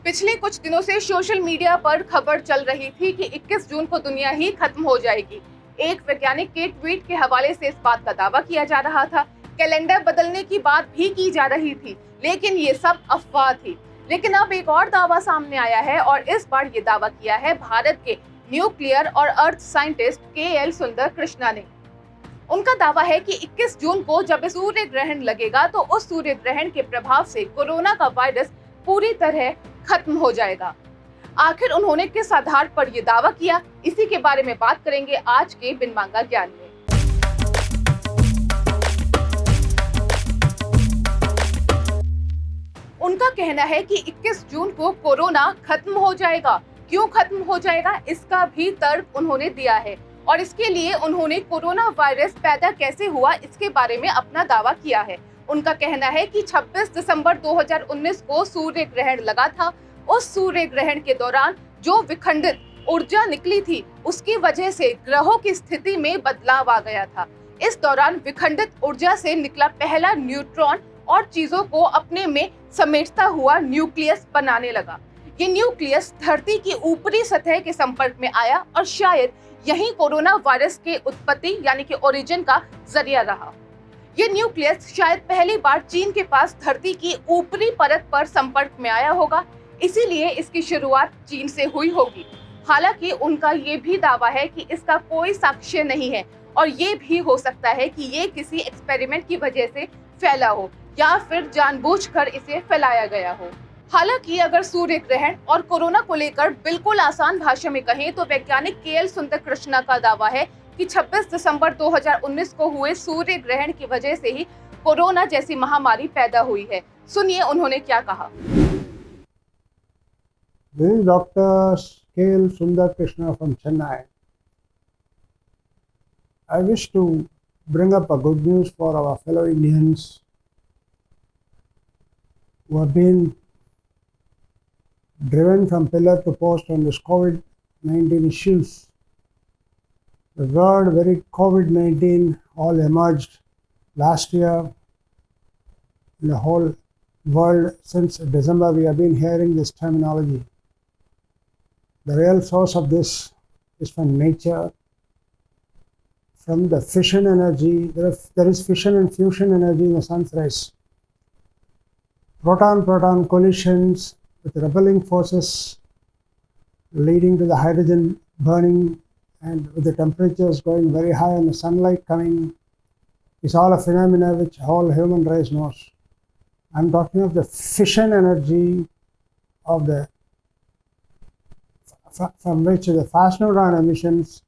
पिछले कुछ दिनों से सोशल मीडिया पर खबर चल रही थी कि 21 जून को दुनिया ही खत्म हो जाएगी। एक वैज्ञानिक के ट्वीट के हवाले से इस बात का दावा किया जा रहा था। कैलेंडर बदलने की बात भी की जा रही थी, लेकिन ये सब अफवाह थी। लेकिन अब एक और दावा सामने आया है और इस बार ये दावा किया है भारत के न्यूक्लियर और अर्थ साइंटिस्ट के.एल. सुंदर कृष्णा ने। उनका दावा है कि 21 जून को जब सूर्य ग्रहण लगेगा तो उस सूर्य ग्रहण के प्रभाव से कोरोना का वायरस पूरी तरह खत्म हो जाएगा। आखिर उन्होंने किस आधार पर यह दावा किया, इसी के बारे में बात करेंगे आज के बिन मांगा ज्ञान में। उनका कहना है कि 21 जून को कोरोना खत्म हो जाएगा। क्यों खत्म हो जाएगा, इसका भी तर्क उन्होंने दिया है और इसके लिए उन्होंने कोरोना वायरस पैदा कैसे हुआ इसके बारे में अपना दावा किया है। उनका कहना है कि 26 दिसंबर 2019 को सूर्य ग्रहण लगा था। उस सूर्य ग्रहण के दौरान जो विखंडित ऊर्जा निकली थी, उसकी वजह से ग्रहों की स्थिति में बदलाव आ गया था। इस दौरान विखंडित ऊर्जा से निकला पहला न्यूट्रॉन और चीजों को अपने में समेटता हुआ न्यूक्लियस बनाने लगा। ये न्यूक्लियस धरती की ऊपरी सतह के संपर्क में आया और शायद यही कोरोना वायरस के उत्पत्ति यानी कि ओरिजिन का जरिया रहा। ये न्यूक्लियस शायद पहली बार चीन के पास धरती की ऊपरी परत पर संपर्क में आया होगा, इसीलिए इसकी शुरुआत चीन से हुई होगी। हालांकि उनका ये भी दावा है कि इसका कोई साक्ष्य नहीं है और ये भी हो सकता है कि ये किसी एक्सपेरिमेंट की वजह से फैला हो या फिर जानबूझकर इसे फैलाया गया हो। हालांकि अगर सूर्य ग्रहण और कोरोना को लेकर बिल्कुल आसान भाषा में कहें तो वैज्ञानिक के.एल. सुंदर कृष्णा का दावा है कि 26 दिसंबर 2019 को हुए सूर्य ग्रहण की वजह से ही कोरोना जैसी महामारी पैदा हुई है। सुनिए उन्होंने क्या कहा। This is Dr. K.L. Sundar Krishna from Chennai. I wish to bring up a good news for our fellow Indians who have been driven from pillar to post on this COVID-19 issues. The word very COVID-19 all emerged last year in the whole world. Since December we have been hearing this terminology. The real source of this is from nature, from the fission energy. There is fission and fusion energy in the sun's rays. Proton-proton collisions with repelling forces leading to the hydrogen burning, and with the temperatures going very high and the sunlight coming, is all a phenomena which all human race knows. I'm talking of the fission energy of the from which the fast neutron emissions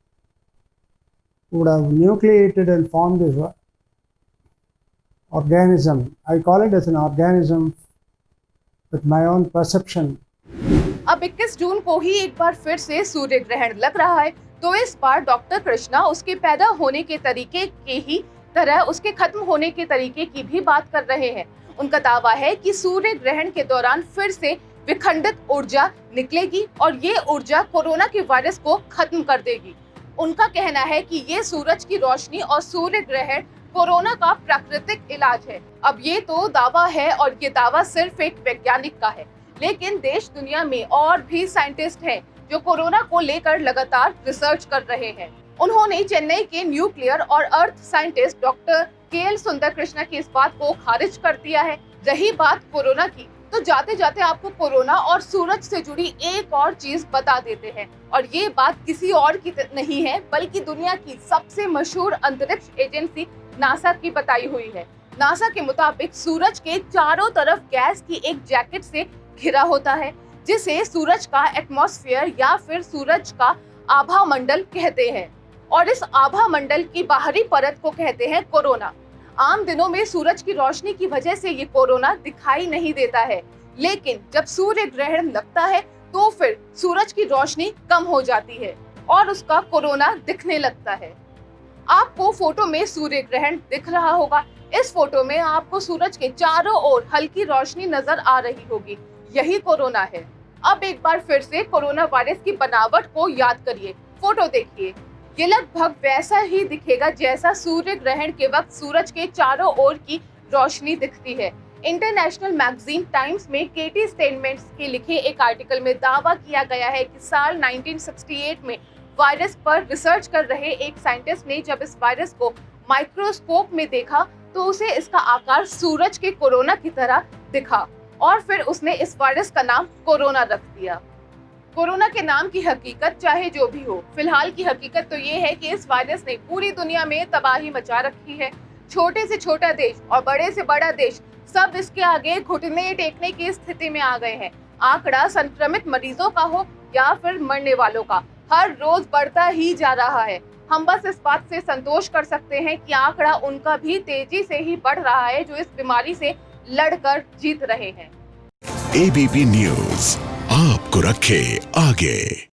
would have nucleated and formed this organism. I call it as an organism with my own perception. अब 21 जून को ही एक बार फिर से सूर्य ग्रहण लग रहा है, तो इस बार डॉक्टर कृष्णा उसके पैदा होने के तरीके के ही तरह उसके खत्म होने के तरीके की भी बात कर रहे हैं। उनका दावा है कि सूर्य ग्रहण के दौरान फिर से विखंडित ऊर्जा निकलेगी और ये ऊर्जा कोरोना के वायरस को खत्म कर देगी। उनका कहना है कि ये सूरज की रोशनी और सूर्य ग्रहण कोरोना का प्राकृतिक इलाज है। अब ये तो दावा है और ये दावा सिर्फ एक वैज्ञानिक का है, लेकिन देश दुनिया में और भी साइंटिस्ट हैं जो कोरोना को लेकर लगातार रिसर्च कर रहे हैं। उन्होंने चेन्नई के न्यूक्लियर और अर्थ साइंटिस्ट डॉक्टर के.एल. सुंदर कृष्णा की इस बात को खारिज कर दिया है। रही बात कोरोना की, तो जाते जाते आपको कोरोना और सूरज से जुड़ी एक और चीज बता देते हैं, और ये बात किसी और की नहीं है बल्कि दुनिया की सबसे मशहूर अंतरिक्ष एजेंसी नासा की बताई हुई है। नासा के मुताबिक सूरज के चारों तरफ गैस की एक जैकेट से घिरा होता है, जिसे सूरज का एटमॉस्फेयर या फिर सूरज का आभा मंडल कहते हैं, और इस आभा मंडल की बाहरी परत को कहते हैं कोरोना। आम दिनों में सूरज की रोशनी की वजह से ये कोरोना दिखाई नहीं देता है, लेकिन जब सूर्य ग्रहण लगता है तो फिर सूरज की रोशनी कम हो जाती है और उसका कोरोना दिखने लगता है। आपको फोटो में सूर्य ग्रहण दिख रहा होगा। इस फोटो में आपको सूरज के चारों ओर हल्की रोशनी नजर आ रही होगी, यही कोरोना है। अब एक बार फिर से कोरोना वायरस की बनावट को याद करिए। फोटो देखिए, ये लगभग वैसा ही दिखेगा जैसा सूर्य ग्रहण के वक्त सूरज के चारों ओर की रोशनी दिखती है। इंटरनेशनल मैगजीन टाइम्स में केटी स्टेनमेंट्स के लिखे एक आर्टिकल में दावा किया गया है कि साल 1968 में वायरस पर रिसर्च कर रहे एक साइंटिस्ट ने जब इस वायरस को माइक्रोस्कोप में देखा तो उसे इसका आकार सूरज के कोरोना की तरह दिखा और फिर उसने इस वायरस का नाम कोरोना रख दिया। कोरोना के नाम की हकीकत चाहे जो भी हो, फिलहाल की हकीकत तो ये है कि इस वायरस ने पूरी दुनिया में तबाही मचा रखी है। छोटे से छोटा देश और बड़े से बड़ा देश सब इसके आगे घुटने टेकने की स्थिति में आ गए हैं। आंकड़ा संक्रमित मरीजों का हो या फिर मरने वालों का, हर रोज बढ़ता ही जा रहा है। हम बस इस बात से संतोष कर सकते हैं कि आंकड़ा उनका भी तेजी से ही बढ़ रहा है जो इस बीमारी से लड़कर जीत रहे हैं। एबीपी न्यूज आपको रखे आगे।